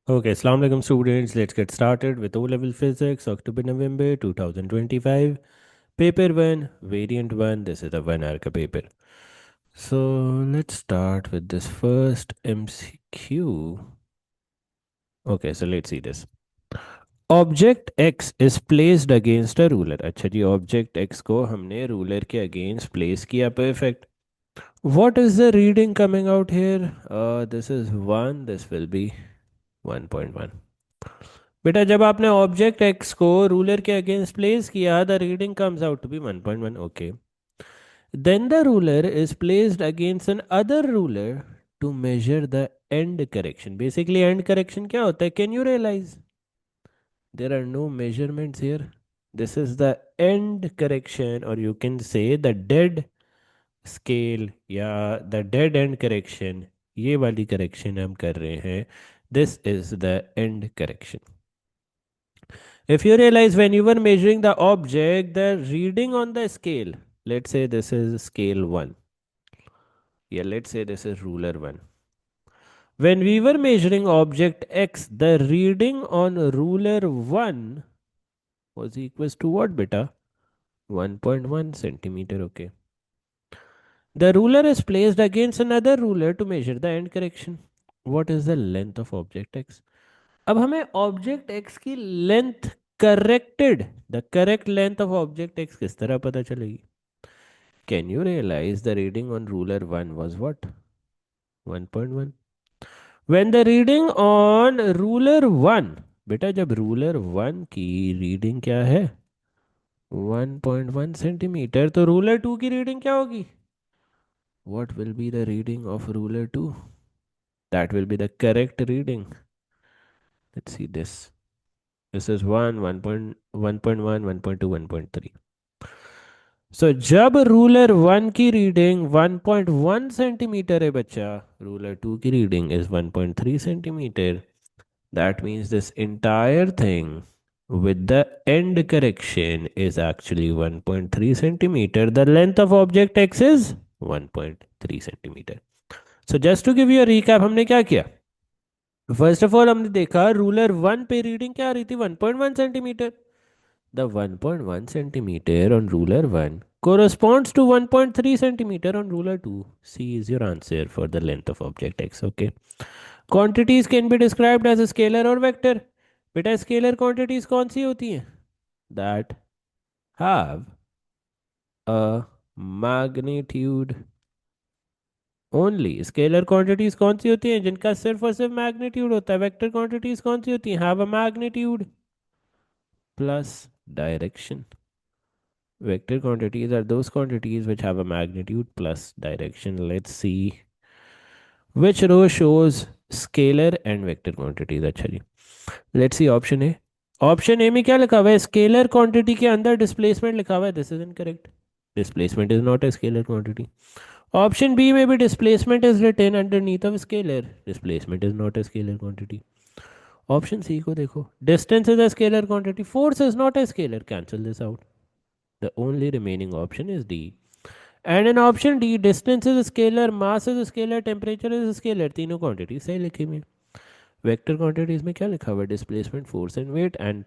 Okay, Assalamu alaikum students. Let's get started with O-level physics, October November 2025. Paper 1, variant 1. This is the 1 hour ka paper. So let's start with this first MCQ. Okay, so let's see this. Object X is placed against a ruler. अच्छा जी, object X को हमने ruler के against place किया. Perfect. What is the reading coming out here? This is 1. This will be 1.1. बेटा जब आपने object X को ruler के अगेंस्ट प्लेस किया the reading comes out to be 1.1. Okay, then the ruler is placed against another ruler to measure the end correction. Basically end correction क्या होता है? Can you realise there are no measurements here. This is the end correction और you can say the dead scale या the dead end correction. ये वाली correction हम कर रहे हैं. This is the end correction. If you realize when you were measuring the object, the reading on the scale, let's say this is scale 1. Yeah, let's say this is ruler 1. When we were measuring object X, the reading on ruler 1 was equals to what, beta? 1.1 centimeter. Okay. The ruler is placed against another ruler to measure the end correction. What is the length of object X? अब हमें object X की length corrected the correct length of object X किस तरह पता चलेगी? Can you realise the reading on ruler 1 was what? 1.1. When the reading on ruler 1, बेटा जब ruler 1 की रीडिंग क्या है? 1.1 सेंटीमीटर. तो रूलर 2 की रीडिंग क्या होगी? What will be the reading of ruler 2? That will be the correct reading. Let's see this. This is 1, 1.1, 1.2, 1.3. सो जब रूलर 1 की रीडिंग 1.1 सेंटीमीटर है बच्चा, रूलर 2 की reading is 1.3 centimetre. That means this entire thing with the end correction is actually 1.3 centimeter. The length of object x is 1.3 centimeter. So just to give you a recap, हमने क्या किया? First of all हमने देखा ruler 1 पे reading क्या आ रही थी? 1.1 centimetre. The 1.1 centimeter on ruler 1 corresponds to 1.3 centimeter on ruler 2. C is your answer for the length of object x. Okay. Quantities can be described as a scalar or vector. बेटा scalar quantities कौन सी होती हैं? That have a magnitude only. Scalar quantities कौन सी होती हैं? जिनका सिर्फ और सिर्फ मैग्नीट्यूड होता है. वेक्टर quantities कौन सी होती हैं? Have a magnitude plus direction. Vector quantities are those quantities which have a magnitude plus direction. Let's see which row shows scalar and vector quantities. अच्छा जी, let's see option A. Option A में क्या लिखा हुआ है? Scalar quantity के अंदर displacement लिखा हुआ है. This is incorrect. Displacement is not a scalar quantity. Option B में भी displacement is written underneath of scalar. Displacement is not a scalar quantity. Option C को देखो. Distance is a scalar quantity. Force is not a scalar. Cancel this out. The only remaining option is D. And in option D, distance is a scalar, mass is a scalar, temperature is a scalar. तीनों quantities सही लिखी हुई. Vector quantities में क्या लिखा हुआ है? Displacement, force and weight, and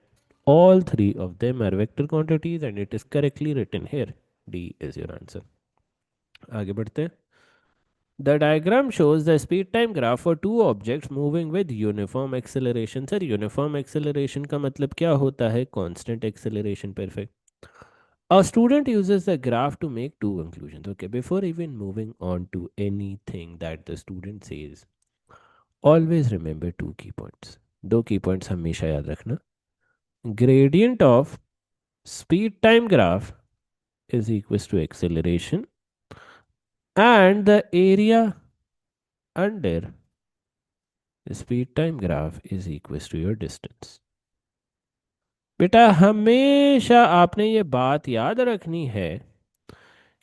all three of them are vector quantities and it is correctly written here. D is your answer. आगे बढ़ते हैं. The diagram shows the speed time graph for two objects moving with uniform acceleration. Sir, uniform acceleration का मतलब क्या होता है? Constant acceleration. Perfect. A student uses the graph to make two conclusions. Okay, before even moving on to anything that the student says, always remember two key points. दो key points हमेशा याद रखना. Gradient of speed time graph is equals to acceleration and the area under the speed time graph is equals to your distance. बेटा हमेशा आपने ये बात याद रखनी है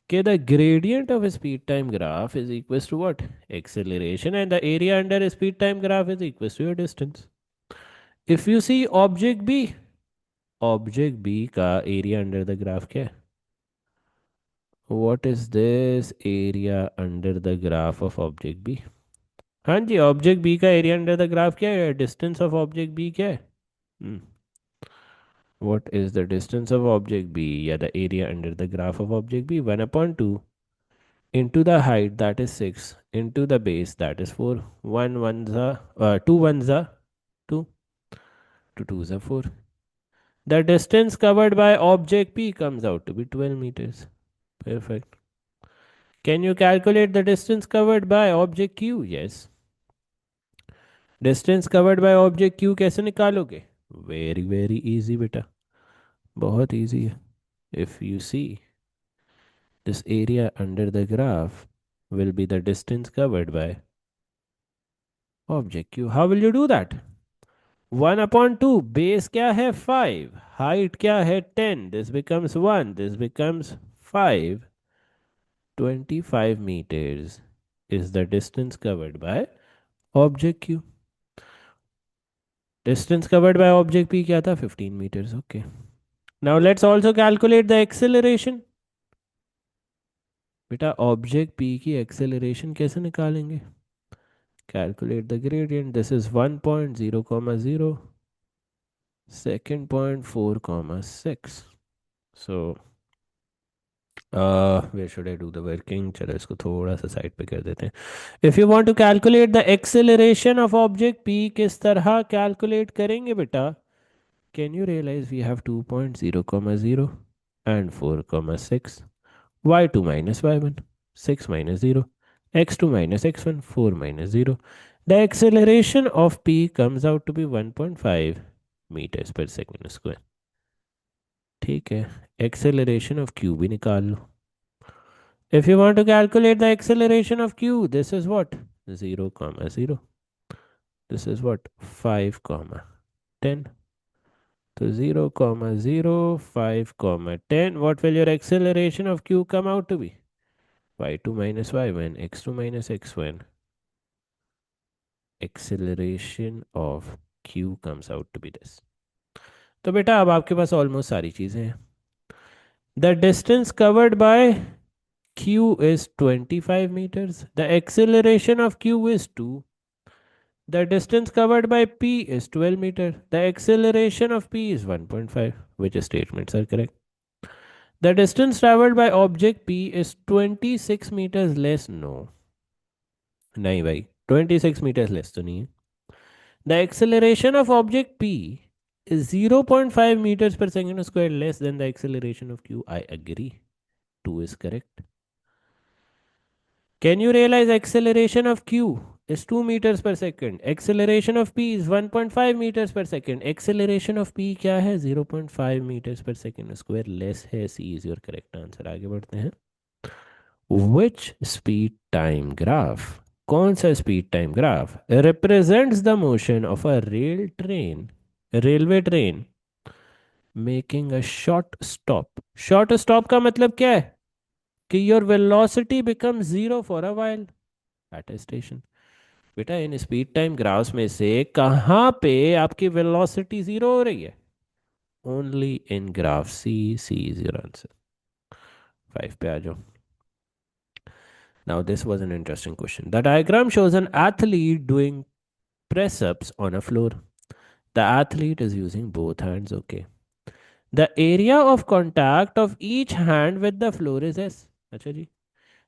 कि the gradient of a speed time graph is equals to what? Acceleration, and the area under a speed time graph is equals to your distance. If you see object B का area under the graph क्या है? What is this area under the graph of object B? हाँ जी, object B का area under the graph क्या है, distance of object B क्या है? What is the distance of object B? Yeah, the area under the graph of object B. 1 upon 2 into the height, that is 6, into the base, that is 4. 1 ones are 2 ones are 2, 2 twos are 4. The distance covered by object P comes out to be 12 meters. Perfect. Can you calculate the distance covered by object Q? Yes. Distance covered by object Q कैसे निकालोगे? Very very easy बेटा, बहुत easy है. If you see, this area under the graph will be the distance covered by object Q. How will you do that? 1 upon 2, base क्या है 5, height क्या है 10, this becomes 1, this becomes 5, 25 meters is the distance covered by object Q. Distance covered by object P क्या था, 15 meters. Okay. Now let's also calculate the acceleration. बेटा object P की acceleration कैसे निकालेंगे? Calculate the gradient. This is 1.0 comma 0, second point 4 comma 6. So where should I do the working? चलो इसको थोड़ा सा साइड पे कर देते हैं. If you want to calculate the acceleration of object P, किस तरह calculate करेंगे बेटा? Can you realize we have 2.0 comma 0 and 4 comma 6. y2 minus y1, 6 minus 0, x2 minus x1, 4 minus 0. The acceleration of P comes out to be 1.5 meters per second square. ठीक है, acceleration of Q भी निकाल लो. If you want to calculate the acceleration of Q, this is what? 0 comma 0. This is what? 5 comma 10. So 0 comma 0, 5 comma 10. What will your acceleration of Q come out to be? y2 minus y1, x2 minus x1. Acceleration of Q comes out to be this. तो बेटा अब आपके पास almost सारी चीजें हैं. The distance covered by Q is 25 meters. The acceleration of Q is 2. The distance covered by P is 12 meters. The acceleration of P is 1.5. Which statements are correct? The distance traveled by object P is 26 meters less. No. नहीं भाई, 26 meters less तो नहीं है. The acceleration of object P is 0.5 meters per second squared less than the acceleration of Q. I agree. 2 is correct. Can you realize acceleration of Q is 2 meters per second? Acceleration of P is 1.5 meters per second. Acceleration of P क्या है? 0.5 meters per second square less है. C is your correct answer. आगे बढ़ते हैं. Which speed time graph? कौन सा speed time graph represents the motion of a railway train making a short stop? Short stop का मतलब क्या है? कि your velocity becomes zero for a while at a station. बेटा इन स्पीड टाइम ग्राफ्स में से कहाँ पे आपकी वेलोसिटी जीरो हो रही है? Only in graph C. C is your answer. 5 पे आ जाओ. Now this was an interesting question. The diagram shows an athlete doing press ups on a floor. The athlete is using both hands. Okay. The area of contact of each hand with the floor is S. अच्छा जी.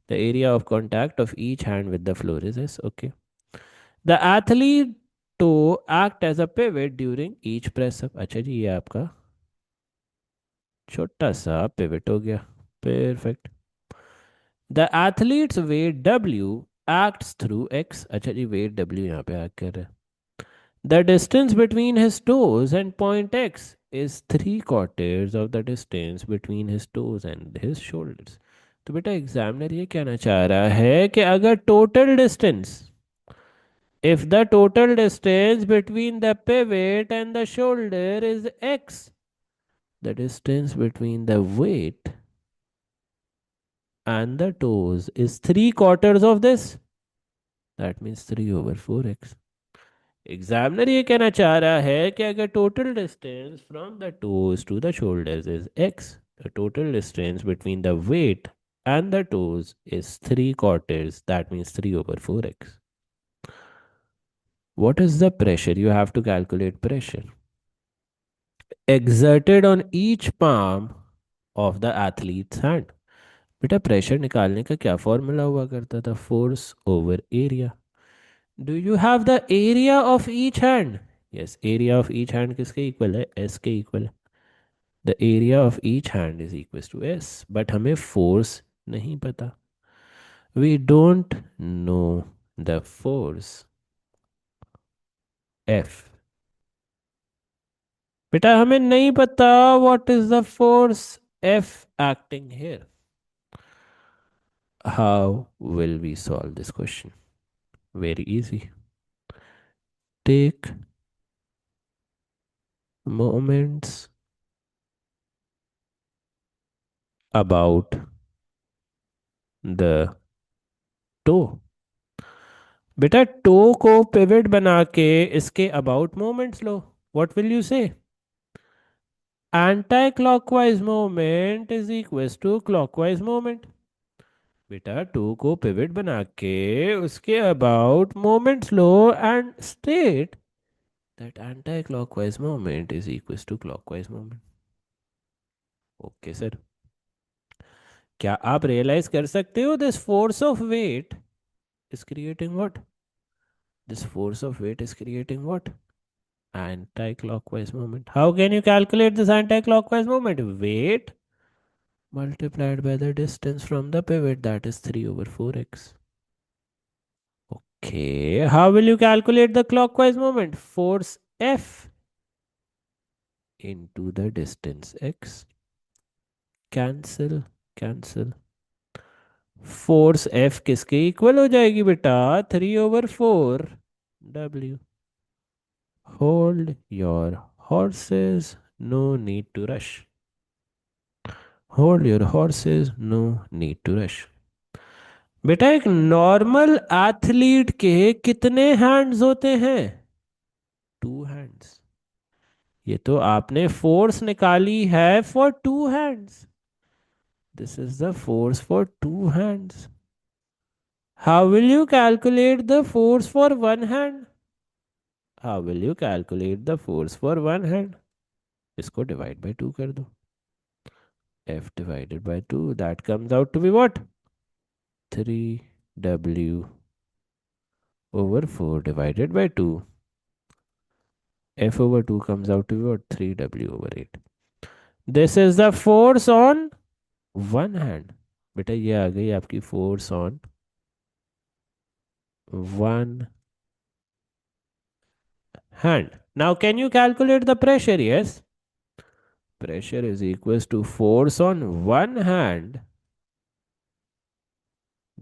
The area of contact of each hand with the floor is S. Okay. The athlete to act as a pivot during each press up. अच्छा जी, ये आपका छोटा सा pivot हो गया. Perfect. The athlete's weight W acts through X. अच्छा जी, weight W यहाँ पे act कर रहा है. The distance between his toes and point X is 3/4 of the distance between his toes and his shoulders. तो बेटा एग्जामिनर ये कहना चाह रहा है कि अगर total distance, if the total distance between the pivot and the shoulder is X, the distance between the weight and the toes is 3/4 of this. That means 3/4x. Examiner ये कहना चाह रहा है कि अगर total distance from the toes to the shoulders is x, the total distance between the weight and the toes is 3/4. That means 3/4x. What is the pressure? You have to calculate pressure exerted on each palm of the athlete's hand. बेटा pressure निकालने का क्या formula हुआ करता था? Force over area. Do you have the area of each hand? Yes, area of each hand किसके equal है? S के इक्वल है. The area of each hand is equal to S. But हमें फोर्स नहीं पता. We don't know the force F. बेटा हमें नहीं पता what is the force F acting here. How will we solve this question? Very easy. Take moments about the toe. बेटा toe को pivot बना के इसके अबाउट मोमेंट्स लो. What will you say? Anti clockwise moment is equal to clockwise moment. बेटा toe को pivot बना के उसके अबाउट मोमेंट्स लो and state that anti clockwise moment is equal to clockwise moment. Okay sir. क्या आप realise कर सकते हो this force of weight is creating what? This force of weight is creating what? Anti-clockwise moment. How can you calculate this anti-clockwise moment? Weight multiplied by the distance from the pivot, that is 3 over 4x. Okay, how will you calculate the clockwise moment? Force F into the distance x. Cancel, cancel. Force F किसके equal हो जाएगी बेटा? 3 over 4 W. Hold your horses, no need to rush. Hold your horses, no need to rush. बेटा एक normal athlete के कितने hands होते हैं? 2 हैंड्स. ये तो आपने फोर्स निकाली है for 2 hands. This is the force for 2 hands. How will you calculate the force for 1 hand? How will you calculate the force for 1 hand? इसको डिवाइड बाय 2 कर दो. F divided by 2, that comes out to be what? 3W over 4 divided by 2. F over 2 comes out to be what? 3W over 8. This is the force on 1 hand. बेटा ये आ गई आपकी force on 1 hand. Now can you calculate the pressure? Yes. Pressure is equals to force on 1 hand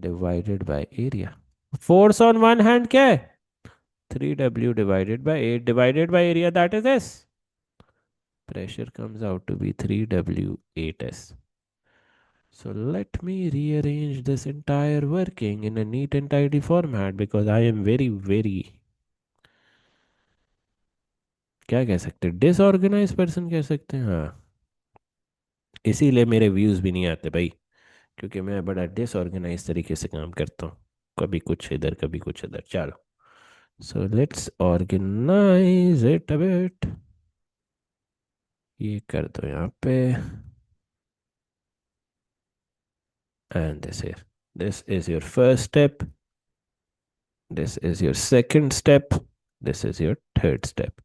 divided by area. Force on 1 hand क्या है? 3W divided by 8 divided by area, that is S. Pressure comes out to be 3W 8S. So let me rearrange this entire working in a neat and tidy format because I am very क्या कह सकते हैं, disorganise person कह सकते हैं. हाँ, इसीलिए मेरे व्यूज भी नहीं आते भाई, क्योंकि मैं बड़ा डिसऑर्गेनाइज तरीके से काम करता हूँ. कभी कुछ इधर कभी कुछ इधर. चलो, so let's organise it a bit. ये कर दो यहाँ पे. And this here. This is your first step. This is your second step. This is your third step.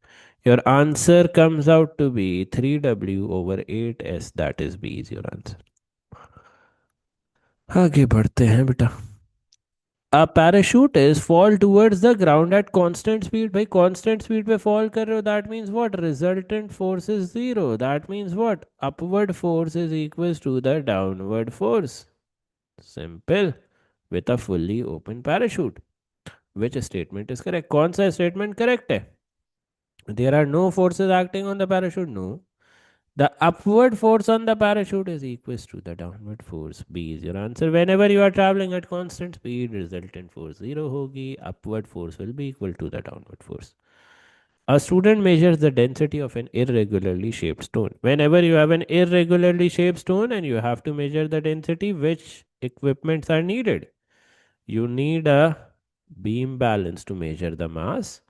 Your answer comes out to be 3W over 8S. That is B is your answer. आगे बढ़ते हैं बेटा. A parachute is fall towards the ground at constant speed. भाई constant speed पे fall कर रहे हो, that means what? Resultant force is 0. That means what? Upward force is equals to the downward force. Simple. With a fully open parachute. Which statement is correct? कौन सा statement correct है? There are no forces acting on the parachute. No. The upward force on the parachute is equals to the downward force. B is your answer. Whenever you are traveling at constant speed, resultant force 0 होगी. Upward force will be equal to the downward force. A student measures the density of an irregularly shaped stone. Whenever you have an irregularly shaped stone and you have to measure the density, which equipments are needed? You need a beam balance to measure the mass.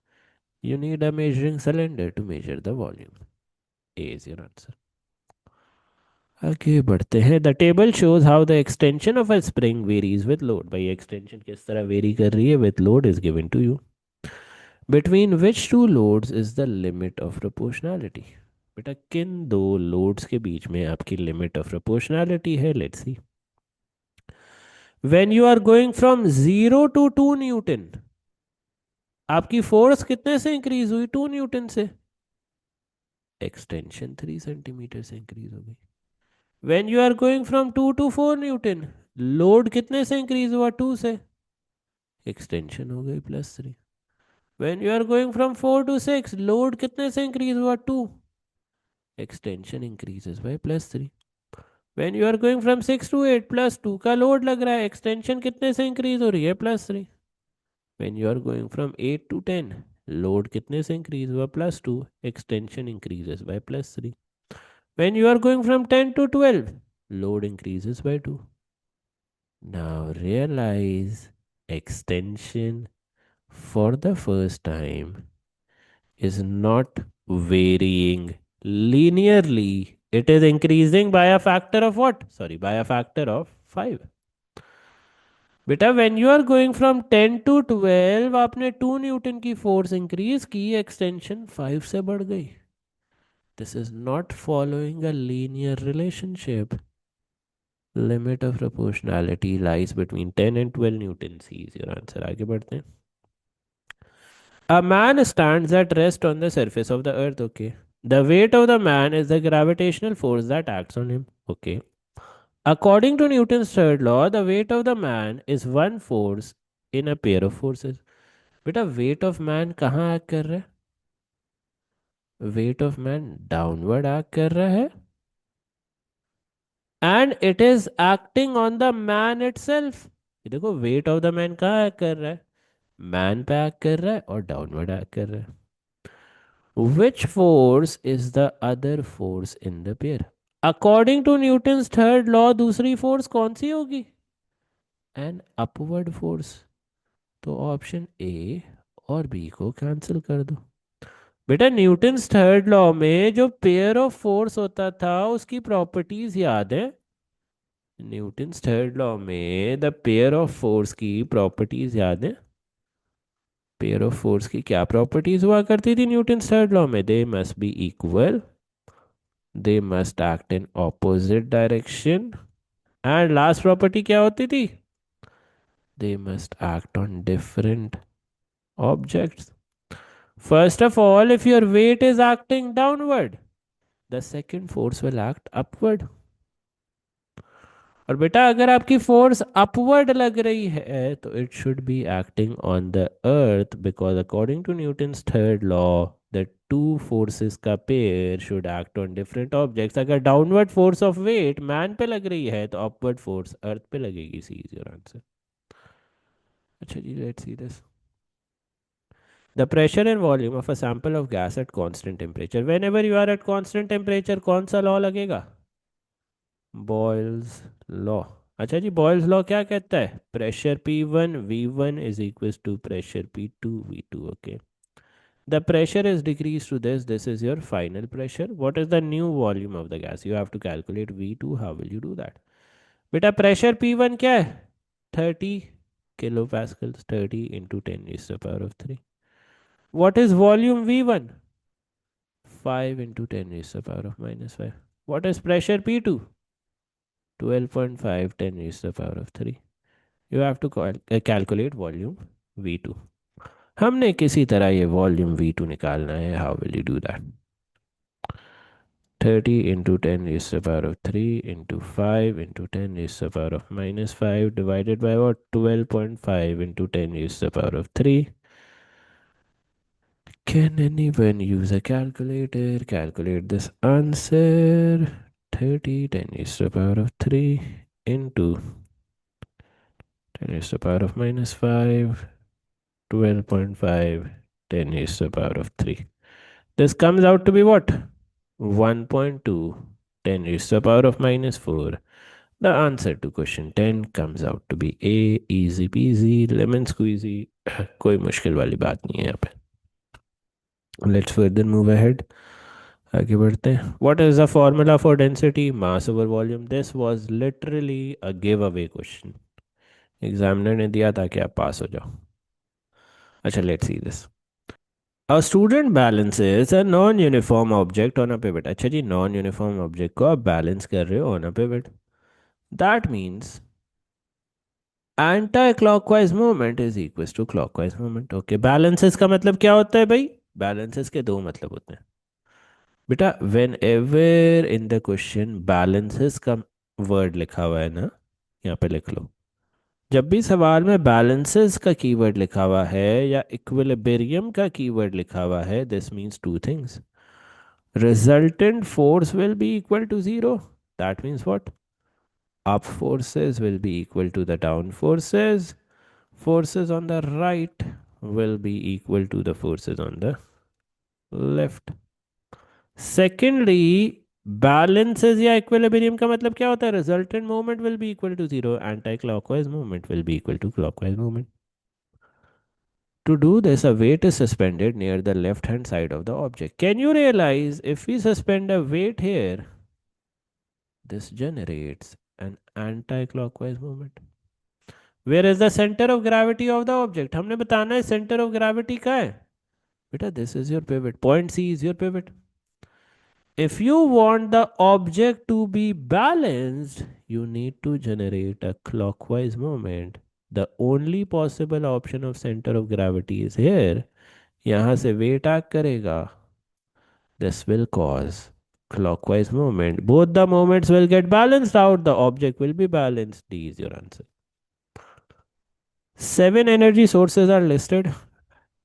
You need a measuring cylinder to measure the volume. A is your answer. आगे बढ़ते हैं. The table shows how the extension of a spring varies with load. भाई extension किस तरह vary कर रही है with load is given to you. Between which two loads is the limit of proportionality. बेटा किन दो लोड्स के बीच में आपकी लिमिट ऑफ प्रोपोर्शनैलिटी है. Let's see. When you are going from 0 to 2 newton, आपकी फोर्स कितने से इंक्रीज हुई. 2 न्यूटन से. एक्सटेंशन 3 सेंटीमीटर से इंक्रीज हो गई. When you are going from 2 to 4 newton, load कितने से इंक्रीज हुआ. 2 से. एक्सटेंशन हो गई +3. When you are going from 4 to 6, load कितने से इंक्रीज हुआ. 2. Extension increases by +3. When you are going from 6 to 8, +2 का लोड लग रहा है. एक्सटेंशन कितने से इंक्रीज हो रही है. +3. When you are going from 8 to 10, load कितने से इंक्रीज हुआ. +2. Extension increases by +3. When you are going from 10 to 12, load increases by 2. Now realize extension for the first time is not varying linearly. It is increasing by a factor of what? Sorry, by a factor of 5. बेटा when you are going from 10 to 12, आपने 2 Newton की force increase की, extension 5 से बढ़ गई. This is not following a linear relationship. Limit of proportionality lies between 10 and 12 newtons. C is your answer. आगे बढ़ते हैं. A man stands at rest on the surface of the earth. Okay. The weight of the man is the gravitational force that acts on him. Okay. According to Newton's third law, the weight of the man is one force in a pair of forces. बेटा weight of man कहाँ act कर रहा है. Weight of man downward act कर रहा है. And it is acting on the man itself. ये देखो weight of the man कहाँ act कर रहा है. मैन पे एक्ट कर रहा है और डाउनवर्ड एक्ट कर रहा है. Which force is the other force in the pair. According to Newton's third law दूसरी फोर्स कौन सी होगी. An upward force. तो ऑप्शन ए और बी को कैंसिल कर दो. बेटा न्यूटन्स थर्ड लॉ में जो पेयर ऑफ फोर्स होता था उसकी प्रॉपर्टीज याद है. न्यूटन्स थर्ड लॉ में द पेयर ऑफ फोर्स की प्रॉपर्टीज याद है. पेयर ऑफ फोर्स की क्या प्रॉपर्टीज हुआ करती थी न्यूटन्स थर्ड लॉ में. They must be equal, they must act in opposite direction, and last property क्या होती थी. They must act on different objects. First of all, if your weight is acting downward, the second force will act upward. और बेटा अगर आपकी force upward लग रही है तो it should be acting on the earth, because according to Newton's third law the two forces का pair should act on different objects. अगर downward force of weight man पे लग रही है तो अपवर्ड फोर्स अर्थ पे लगेगी. C is your answer. अच्छा जी, let's see this. The pressure and volume of a sample of gas at constant temperature. Whenever you are at constant temperature, कौन सा लॉ लगेगा. Boyle's law. अच्छा जी, Boyle's law क्या कहता है. Pressure P1 V1 is equal to pressure P2 V2. Okay. The pressure is decrease to this is your final pressure. What is the new volume of the gas. You have to calculate V2. How will you do that. बेटा pressure P1 क्या है. 30 kilopascals. 30 into 10 is the power of 3. What is volume V1. 5 into 10 is the power of -5. What is pressure P2. 12.5 10 is the power of 3. You have to calculate volume V2. हमने किसी तरह ये volume V2 निकालना है. How will you do that. 30 into 10 is the power of 3 into 5 into 10 is the power of -5 divided by what. 12.5 into 10 is the power of 3. Can anyone use a calculator? Calculate this answer. 30 10 is the power of 3 into 10 is the power of -5. 12.5 10 is the power of 3. This comes out to be what. 1.2 10 is the power of -4. The answer to question 10 comes out to be A. Easy peasy lemon squeezy. कोई मुश्किल वाली बात नहीं है यहाँ पे. Let's further move ahead. आगे बढ़ते हैं. What is the formula for density? Mass over volume. This was literally a giveaway question. Examiner ने दिया ताकि आप पास हो जाओ. अच्छा, let's see this. A student balances a non-uniform object on a pivot. अच्छा जी, non-uniform object को आप balance कर रहे हो on a pivot. That means anti-clockwise movement is equals to clockwise movement. Okay, balances का मतलब क्या होता है भाई? Balances के दो मतलब होते हैं. बेटा, whenever in the question balances का word लिखा हुआ है ना, यहाँ पे लिख लो. जब भी सवाल में balances का कीवर्ड लिखा हुआ है या equilibrium का कीवर्ड लिखा हुआ है, this means two things. Resultant force will be equal to zero. That means what? Up forces will be equal to the down forces. Forces on the right will be equal to the forces on the left. Secondly, balances या equilibrium का मतलब क्या होता है? Resultant movement will be equal to zero. Anti-clockwise movement will be equal to clockwise movement. To do this, a weight is suspended near the left hand side of the object. Can you realize if we suspend a weight here, this generates an anti-clockwise movement. Where is the center of gravity of the object? हमने बताना है center of gravity का है. बेटा, this is your pivot. Point C is your pivot. If you want the object to be balanced, you need to generate a clockwise movement. The only possible option of center of gravity is here. यहाँ से weight act करेगा. This will cause clockwise movement. Both the moments will get balanced out. The object will be balanced. D is your answer. 7 energy sources are listed.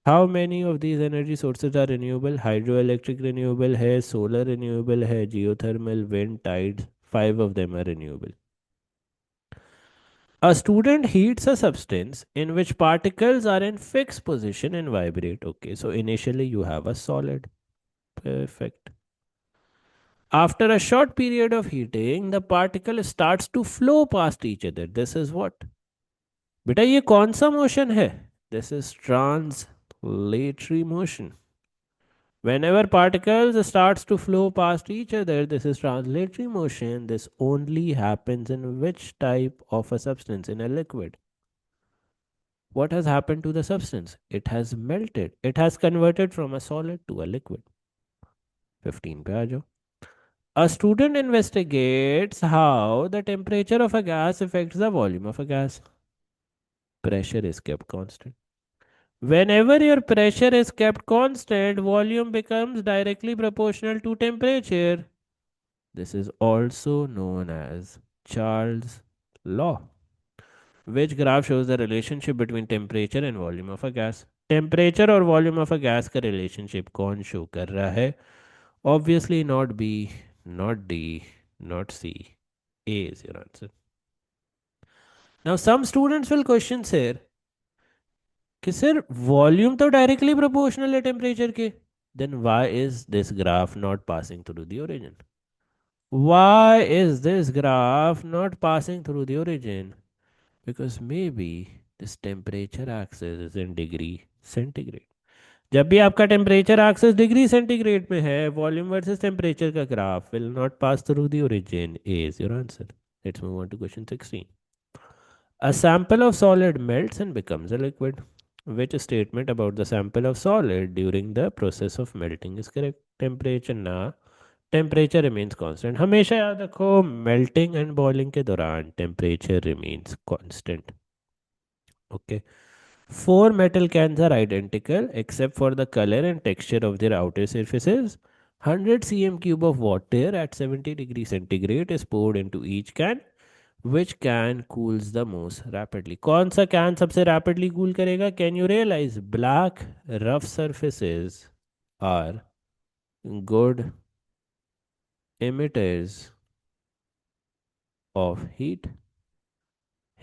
How many of these energy sources are renewable? Hydroelectric renewable है, solar renewable है, geothermal, wind, tides. 5 of them are renewable. A student heats a substance in which particles are in fixed position and vibrate. Okay, so initially you have a solid. Perfect. After a short period of heating, the particle starts to flow past each other. This is what? बेटा, ये कौन सा motion है? This is translatory motion. Whenever particles starts to flow past each other, this is translatory motion. This only happens in which type of a substance? In a liquid. What has happened to the substance? It has melted. It has converted from a solid to a liquid. 15 पे आ जाओ. A student investigates how the temperature of a gas affects the volume of a gas. Pressure is kept constant. Whenever your pressure is kept constant, volume becomes directly proportional to temperature. This is also known as Charles' law. Which graph shows the relationship between temperature and volume of a gas? Temperature और volume of a gas का relationship कौन show कर रहा है? Obviously not B, not D, not C. A is your answer. Now some students will question here कि sir volume तो directly proportional है temperature के. Then why is this graph not passing through the origin? Why is this graph not passing through the origin? Because maybe this temperature axis is in degree centigrade. जब भी आपका temperature axis degree centigrade में है, volume versus temperature का graph will not pass through the origin. A is your answer. Let's move on to question 16. A sample of solid melts and becomes a liquid. Which statement about the sample of solid during the process of melting is correct? Temperature ना, temperature remains constant. हमेशा याद रखो melting and boiling के दौरान temperature remains constant. Okay. Four metal cans are identical except for the color and texture of their outer surfaces. 100 cm cube of water at 70 degrees centigrade is poured into each can. Which can cools the most rapidly? कौन सा can सबसे rapidly cool करेगा? Can you realize black rough surfaces are good emitters of heat?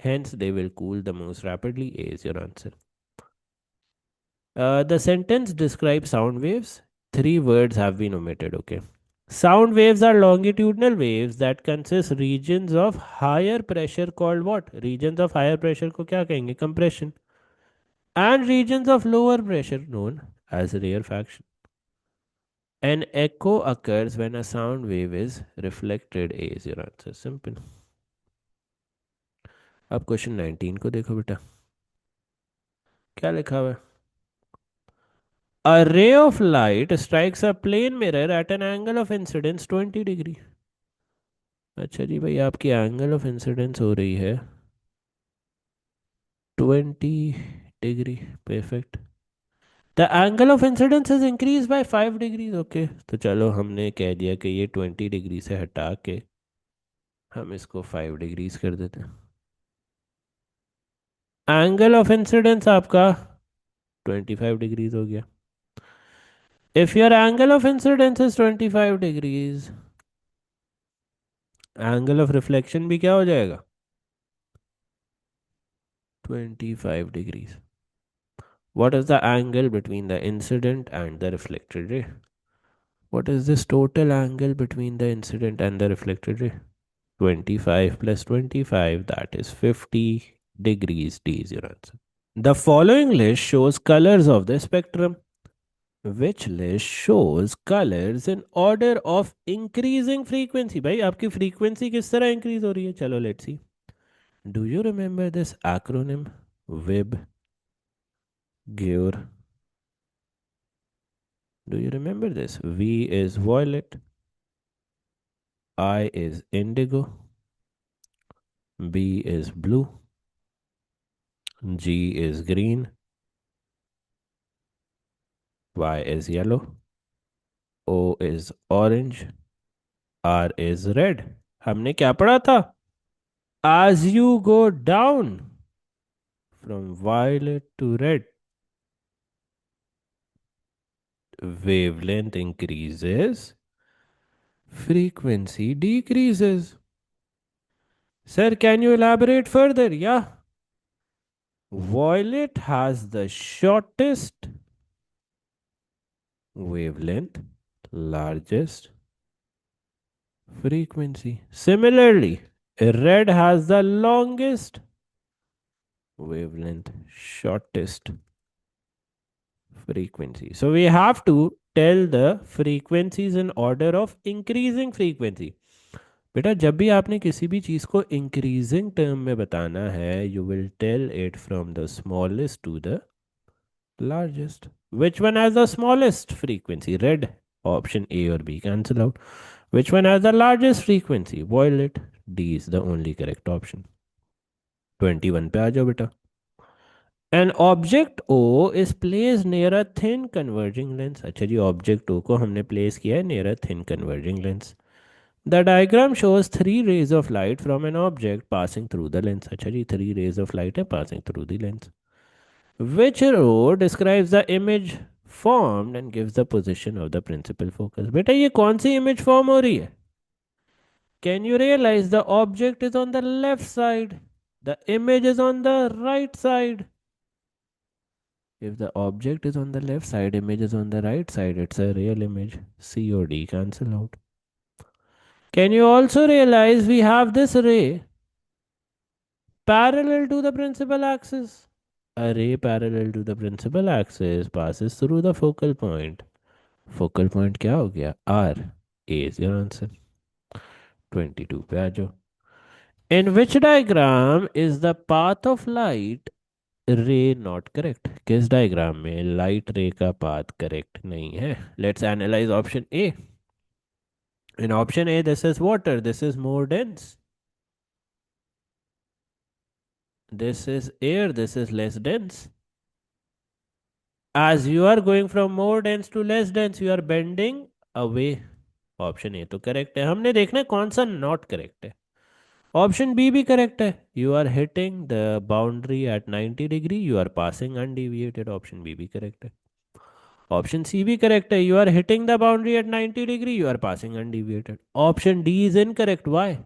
Hence, they will cool the most rapidly. A is your answer. The sentence describes sound waves. Three words have been omitted. Okay. Sound waves are longitudinal waves that consist regions of higher pressure called what? Regions of higher pressure को क्या कहेंगे? Compression. And regions of lower pressure known as rarefaction. An echo occurs when a sound wave is reflected. A is your answer. Simple. अब question 19 को देखो बेटा, क्या लिखा हुआ है? A ray of light strikes a plane mirror at an angle of incidence 20 degree. अच्छा जी भाई, आपकी एंगल ऑफ इंसिडेंस हो रही है 20 degree. Perfect. The angle of incidence is increase by 5 degrees. Okay, तो चलो हमने कह दिया कि ये 20 डिग्री से हटा के हम इसको 5 डिग्रीज कर देते हैं. एंगल ऑफ इंसिडेंस आपका 25 डिग्रीज हो गया. If your angle of incidence is 25 degrees, angle of reflection भी क्या हो जाएगा? 25 degrees. What is the angle between the incident and the reflected ray? What is this total angle between the incident and the reflected ray? 25 plus 25, that is 50 degrees. D is your answer. The following list shows colors of the spectrum. Which list shows colors in order of increasing frequency? भाई आपकी frequency किस तरह increase हो रही है? चलो let's see. Do you remember this acronym? WIB, GEOR. Do you remember this? V is violet, I is indigo, B is blue, G is green, Y is yellow, O is orange, R is red. हमने क्या पढ़ा था? As you go down from violet to red, wavelength increases, frequency decreases. Sir, can you elaborate further? Yeah. Violet has the shortest wavelength, largest frequency. Similarly, red has the longest wavelength, shortest frequency. So we have to tell the frequencies in order of increasing frequency. बेटा जब भी आपने किसी भी चीज़ को increasing term में बताना है, you will tell it from the smallest to the largest. Which one has the smallest frequency? Red. Option A or B cancel out. Which one has the largest frequency? Violet. D is the only correct option. 21 पे आ जाओ बेटा. An object O is placed near a thin converging lens. अच्छा जी, object O को हमने place किया है near a thin converging lens. The diagram shows 3 rays of light from an object passing through the lens. अच्छा जी, 3 rays of light है passing through the lens. Which row describes the image formed and gives the position of the principal focus? बेटा ये कौन सी image form हो रही है? Can you realize the object is on the left side, the image is on the right side? If the object is on the left side, image is on the right side, it's a real image. C or D cancel out. Can you also realize we have this ray parallel to the principal axis? A ray parallel to the principal axis passes through the focal point. Focal point क्या हो गया? R. A is your answer. 22 पे आ जाओ. In which diagram is the path of light ray not correct? किस diagram में light रे का path correct नहीं है? Let's analyze option A. In option A, this is water. This is more dense. This is air. This is less dense. As you are going from more dense to less dense, you are bending away. Option A तो correct है. हमने देखना है कौन सा not correct है. Option B भी correct है. You are hitting the boundary at 90 degree, you are passing undeviated. Option B भी करेक्ट है. ऑप्शन सी भी करेक्ट है. You are hitting the boundary at 90 degree, you are passing undeviated. Option D is incorrect. Why?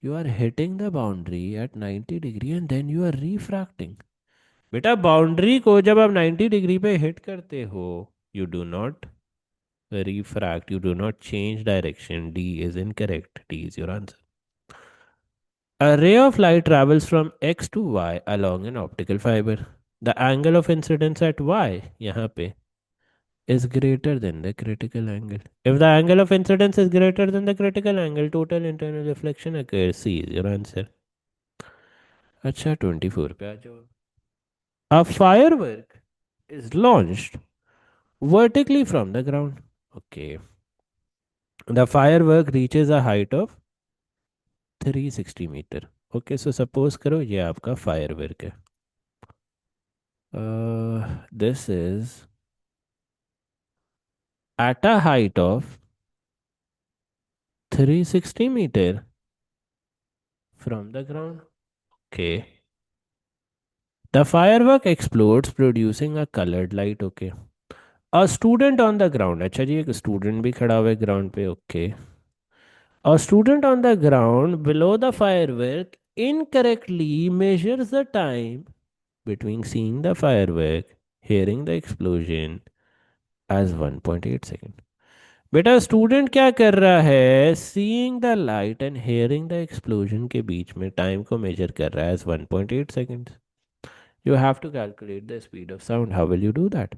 You are hitting the boundary at 90 degree and then you are refracting. बेटा boundary को जब आप 90 degree पे hit करते हो, you do not refract, you do not change direction. D is incorrect. D is your answer. A ray of light travels from X to Y along an optical fiber. The angle of incidence at Y यहाँ पे is greater than the critical angle. If the angle of incidence is greater than the critical angle, total internal reflection occurs. C is your answer. अच्छा 24 पे आ जाओ. A firework is launched vertically from the ground. Okay. The firework reaches a height of 360 meter. Okay, so suppose करो ये आपका firework है. This is at a height of 360 meter from the ground. Okay. The firework explodes producing a colored light. Okay. A student on the ground. अच्छा जी एक student भी खड़ा हुआ है ground पे. Okay. A student on the ground below the firework incorrectly measures the time between seeing the firework, hearing the explosion as 1.8 seconds. बेटा student क्या कर रहा है seeing the light and hearing the explosion के बीच में time को measure कर रहा है as 1.8 seconds. You have to calculate the speed of sound. How will you do that?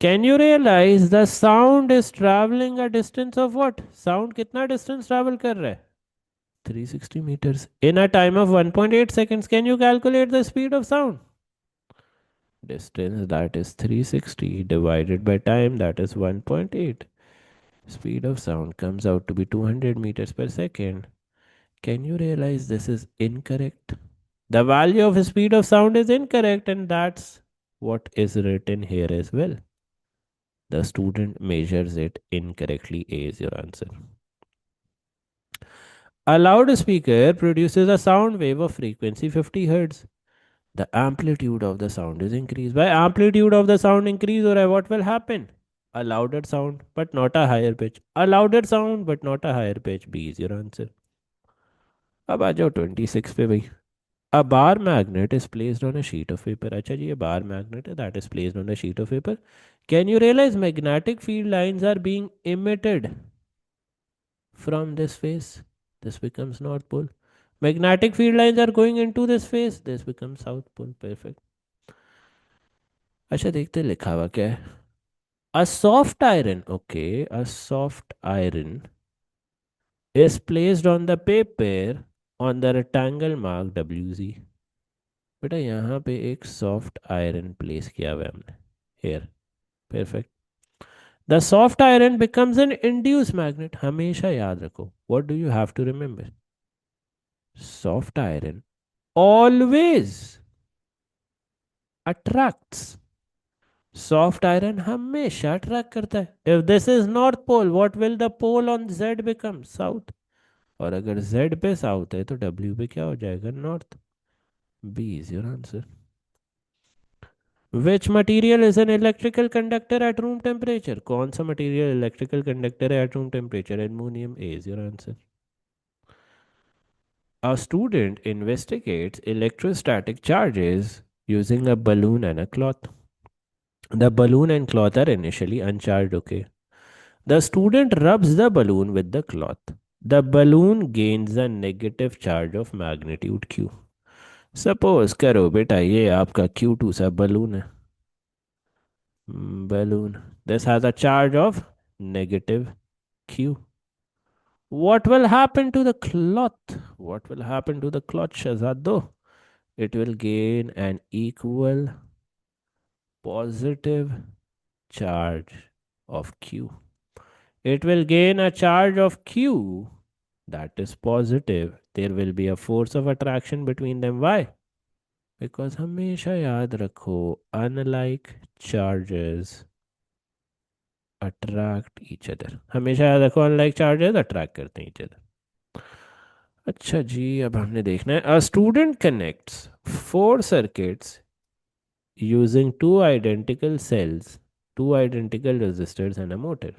Can you realise the sound is travelling a distance of what? Sound कितना distance travel कर रहा है? 360 meters in a time of 1.8 seconds. Can you calculate the speed of sound? Distance, that is 360, divided by time, that is 1.8. Speed of sound comes out to be 200 meters per second. Can you realize this is incorrect? The value of speed of sound is incorrect, and that's what is written here as well. The student measures it incorrectly. A is your answer. A loudspeaker produces a sound wave of frequency 50 hertz. The amplitude of the sound is increased. By amplitude of the sound increase, or what will happen? A louder sound, but not a higher pitch. A louder sound, but not a higher pitch. B is your answer. अब आ जाओ 26 पे भाई. A bar magnet is placed on a sheet of paper. अच्छा जी ये bar magnet है that is placed on a sheet of paper. Can you realize magnetic field lines are being emitted from this face? This becomes North Pole. Magnetic field lines are going into this face. This becomes South Pole. Perfect. अच्छा देखते हैं लिखा हुआ क्या है. A soft iron. Okay, a soft iron is placed on the paper on the rectangle marked WZ. बेटा यहाँ पे एक सॉफ्ट आयरन प्लेस किया हुआ है हमने. Here. Perfect. The soft iron becomes an induce magnet. हमेशा याद रखो. What do you have to remember? Soft iron always attracts. Soft iron हमेशा अट्रैक्ट करता है. If this is north pole, what will the pole on Z become? South. और अगर Z पे south है तो डब्ल्यू पे क्या हो जाएगा? North. B is your answer. Which material is an electrical conductor at room temperature? कौन सा material electrical conductor है at room temperature? Ammonium. A is your answer. A student investigates electrostatic charges using a balloon and a cloth. The balloon and cloth are initially uncharged. Okay. The student rubs the balloon with the cloth. The balloon gains a negative charge of magnitude Q. Suppose करो बेटा ये आपका Q2 सा balloon है. Balloon. This has a charge of negative Q. What will happen to the cloth? What will happen to the cloth, Shazado? It will gain an equal positive charge of Q. It will gain a charge of Q that is positive. There will be a force of attraction between them. Why? Because हमेशा याद रखो, unlike charges attract each other. हमेशा याद रखो unlike charges attract करते हैं each other. अच्छा जी अब हमने देखना है. A student connects 4 circuits using two identical resistors and a motor.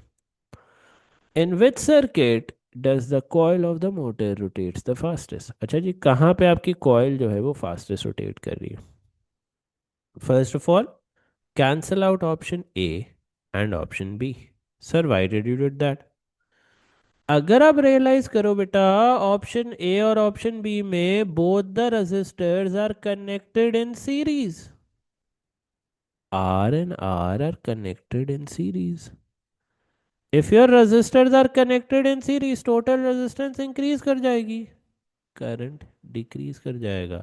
In which circuit does the coil of the motor rotates the fastest? अच्छा जी कहाँ पे आपकी coil जो है वो fastest rotate कर रही है? First of all, cancel out option A and option B. Sir, why did you do that? अगर आप रियलाइज करो बेटा ऑप्शन ए और ऑप्शन बी में both the resistors are connected in series. R and R are connected in series. If your resistors are connected in series, total resistance increase कर जाएगी, current decrease कर जाएगा.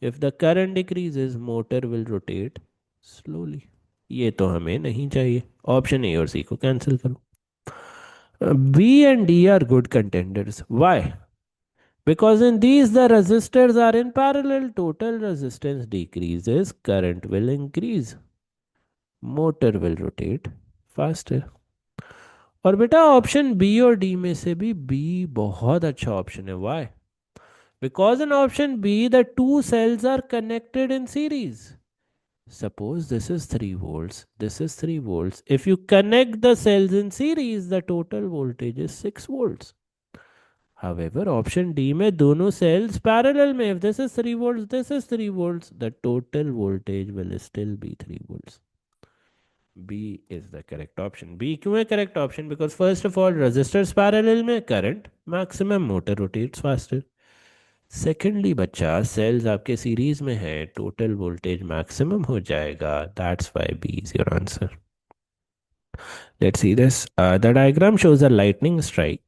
If the current decreases, motor will rotate slowly. ये तो हमें नहीं चाहिए. Option A और सी को कैंसिल करो. B and D are good contenders. Why? Because in these the resistors are in parallel. Total resistance decreases, current will increase, motor will rotate faster. और बेटा ऑप्शन बी और डी में से भी B बहुत अच्छा ऑप्शन है. Why? Because in option B the two cells are connected in series. Suppose this is 3 volts, this is 3 volts. If you connect the cells in series, the total voltage is 6 volts. However, option D में दोनों cells parallel में, if this is 3 volts, this is 3 volts, the total voltage will still be 3 volts. B is the correct option. B क्यों है correct option? Because first of all, resistors parallel में current maximum, motor rotates faster. Secondly, बच्चा cells आपके series में है, total voltage maximum हो जाएगा. That's why B is your answer. Let's see this. The diagram shows a lightning strike.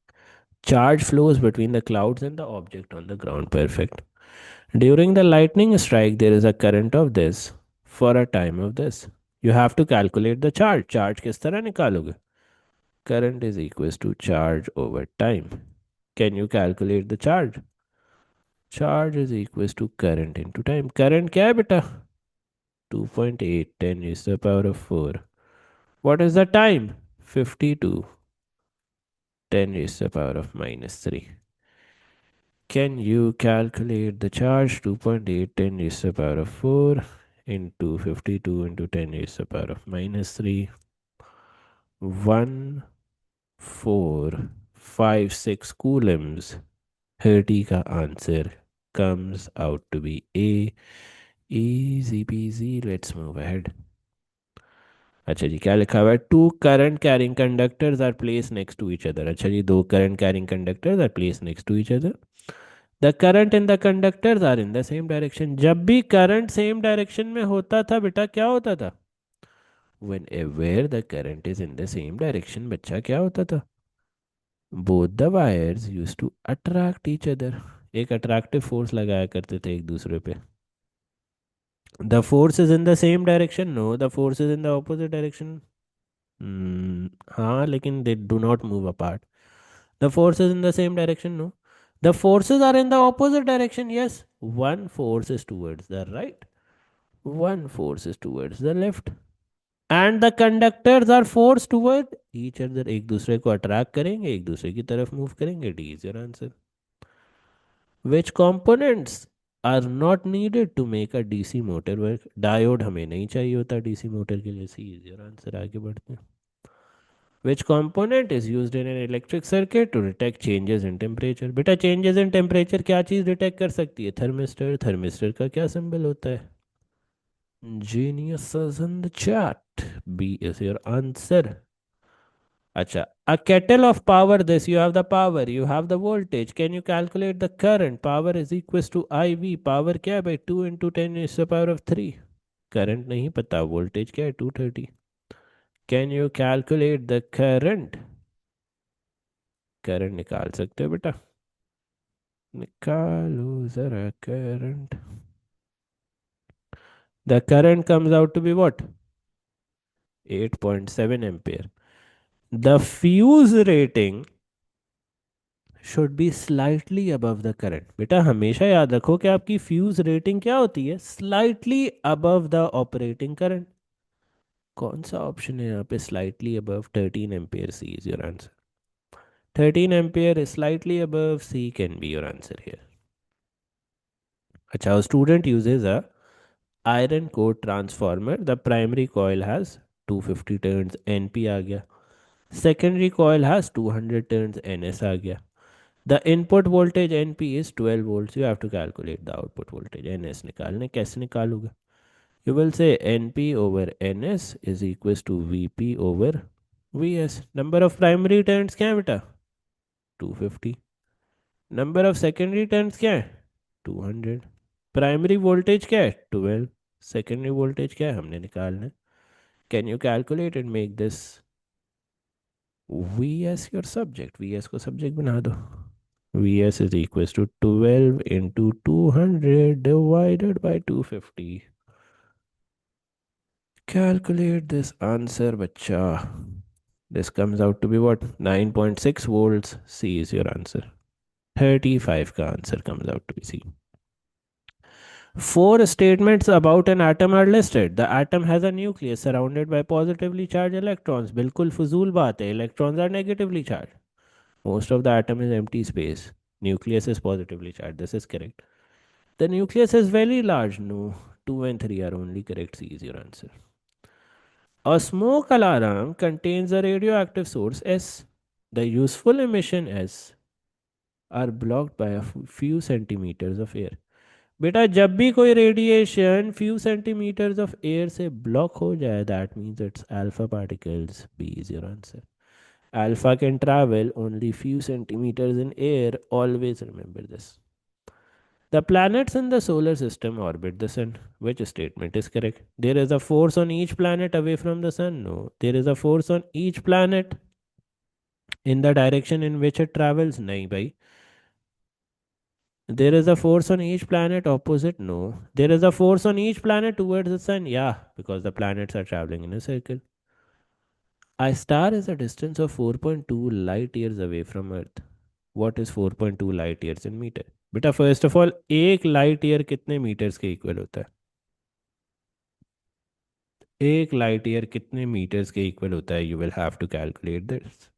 Charge flows between the clouds and the object on the ground. Perfect. During the lightning strike, there is a current of this for a time of this. You have to calculate the charge. Charge किस तरह निकालोगे? Current is equals to charge over time. Can you calculate the charge? Charge is equals to current into time. Current क्या है बेटा? 2.8 10 is the power of 4. What is the time? 52 10 is the power of minus 3. Can you calculate the charge? 2.8 10 is the power of 4 into 52 into 10 is the power of minus 3. 1456 coulombs. 30 का answer comes out to be A. Easy peasy. Let's move ahead. अच्छा जी, क्या लिखा हुआ है? Two current carrying conductors are place next to each other. अच्छा जी, दो current carrying conductors are place next to each other. The current in the conductors are in the same direction. जब भी करंट सेम डायरेक्शन में होता था बेटा, क्या होता था? Whenever the current is in the same direction, बच्चा क्या होता था? Both the wires use to attract each other. एक अट्रैक्टिव फोर्स लगाया करते थे एक दूसरे पे. The force is in the same direction. No, the force is in the opposite direction. हाँ, लेकिन they do not move apart. The force is in the same direction, no? The forces are in the opposite direction, yes. One force is towards the right, one force is towards the left. And the conductors are forced toward each other. एक दूसरे को attract करेंगे, एक दूसरे की तरफ move करेंगे. D is your answer. Which components are not needed to make a DC motor work? Diode हमें नहीं चाहिए होता DC motor के लिए. C is your answer. आगे बढ़ते हैं. Which component is used in an electric circuit to detect changes in temperature? बेटा changes in temperature क्या चीज़ डिटेक्ट कर सकती है? थर्मिस्टर. थर्मिस्टर का क्या सिंबल होता है? Geniuses in the chat. B is your answer. अच्छा, a kettle of power. This you have the power, you have the voltage. Can you calculate the current? Power is equals to IV. Power क्या है भाई? 2 into 10 is the power of 3. Current नहीं पता, voltage क्या है? 230. Can you calculate the current? Current निकाल सकते हो बेटा, निकालो जरा current. The current comes out to be what? 8.7 ampere. The fuse rating should be slightly above the current. बेटा हमेशा याद रखो कि आपकी फ्यूज रेटिंग क्या होती है? Slightly above the operating current. कौन सा ऑप्शन है यहाँ पे slightly above? 13 ampere. C is your answer. 13 ampere slightly above. C can be your answer here. अच्छा, student uses a iron core transformer. The primary coil has 250 turns. NP आ गया. Secondary coil has 200 turns. NS आ गया. The input voltage NP is 12 volts. You have to calculate the output voltage NS. निकालने कैसे निकालोगे? You will say NP over NS is equals to VP over VS. Number of primary turns क्या है बेटा? 250. Number of secondary turns क्या है? 200. Primary voltage क्या है? 12. सेकेंडरी वोल्टेज क्या है? हमने निकालना है. Can you calculate and make this Vs your subject? Vs को subject बना दो. Vs is equals to 12 into 200 divided by 250. Calculate this answer, bacha. This comes out to be what? 9.6 volts. C is your answer. 35 का answer comes out to be C. Four statements about an atom are listed. The atom has a nucleus surrounded by positively charged electrons. बिल्कुल फजूल बात है. Electrons are negatively charged. Most of the atom is empty space. Nucleus is positively charged. This is correct. The nucleus is very large. No. 2 and 3 are only correct. C is your answer. A smoke alarm contains a radioactive source S. The useful emission S are blocked by a few centimeters of air. बेटा जब भी कोई radiation few centimetres of air से block हो जाए that means it's alpha particles. B is your answer. Alpha can travel only few centimeters in air. Always remember this. The planets in the solar system orbit the sun. Which statement is correct? There is a force on each planet away from the sun. No. There is a force on each planet in the direction in which it travels. Nahi bhai. There is a force on each planet opposite. No. There is a force on each planet towards the sun. Yeah, because the planets are traveling in a circle. A star is a distance of 4.2 light years away from Earth. What is 4.2 light years in meter? बेटा first of all एक light year कितने metres के equal होता है? एक light year कितने metres के equal होता है? You will have to calculate this.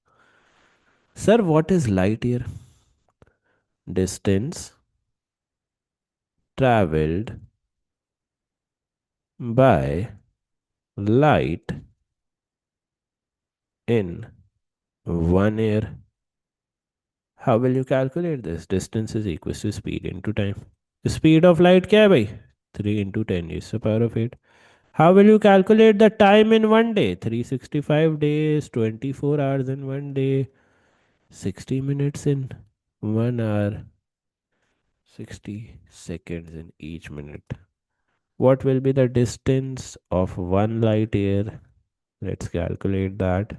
Sir what is light year? Distance travelled by light in 1 year. How will you calculate this? Distance is equal to speed into time. The speed of light क्या है भाई? 3 into 10 is the power of 8. How will you calculate the time in one day? 365 days, 24 hours in one day, 60 minutes in 1 hour, 60 seconds in each minute. What will be the distance of one light year? Let's calculate that.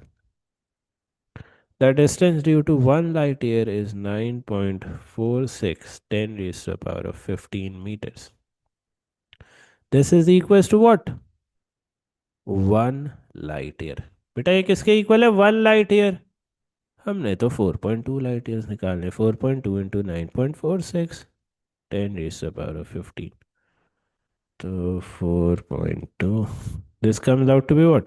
The distance due to one light year is 9.46 10 raised to the power of 15 meters. This is equals to what? 1 light year. बेटा ये किसके equal है? 1 light year. हमने तो 4.2 light years निकालने. 4.2 into 9.46 10 raised to the power of 15. तो 4.2. This comes out to be what?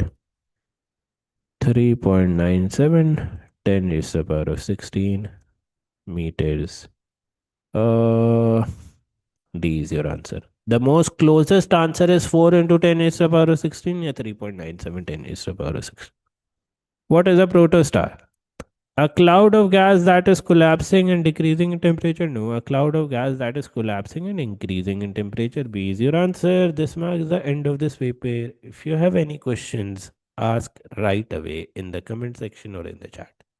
3.97 10 raised to the power of 16 meters. D is your answer. The most closest answer is 4 into 10 raised to the power of 16 या 3.97 10 raised to the power of 6. What is a protostar? A cloud of gas that is collapsing and decreasing in temperature. No, a cloud of gas that is collapsing and increasing in temperature. B is your answer. This marks the end of this paper. If you have any questions, ask right away in the comment section or in the chat.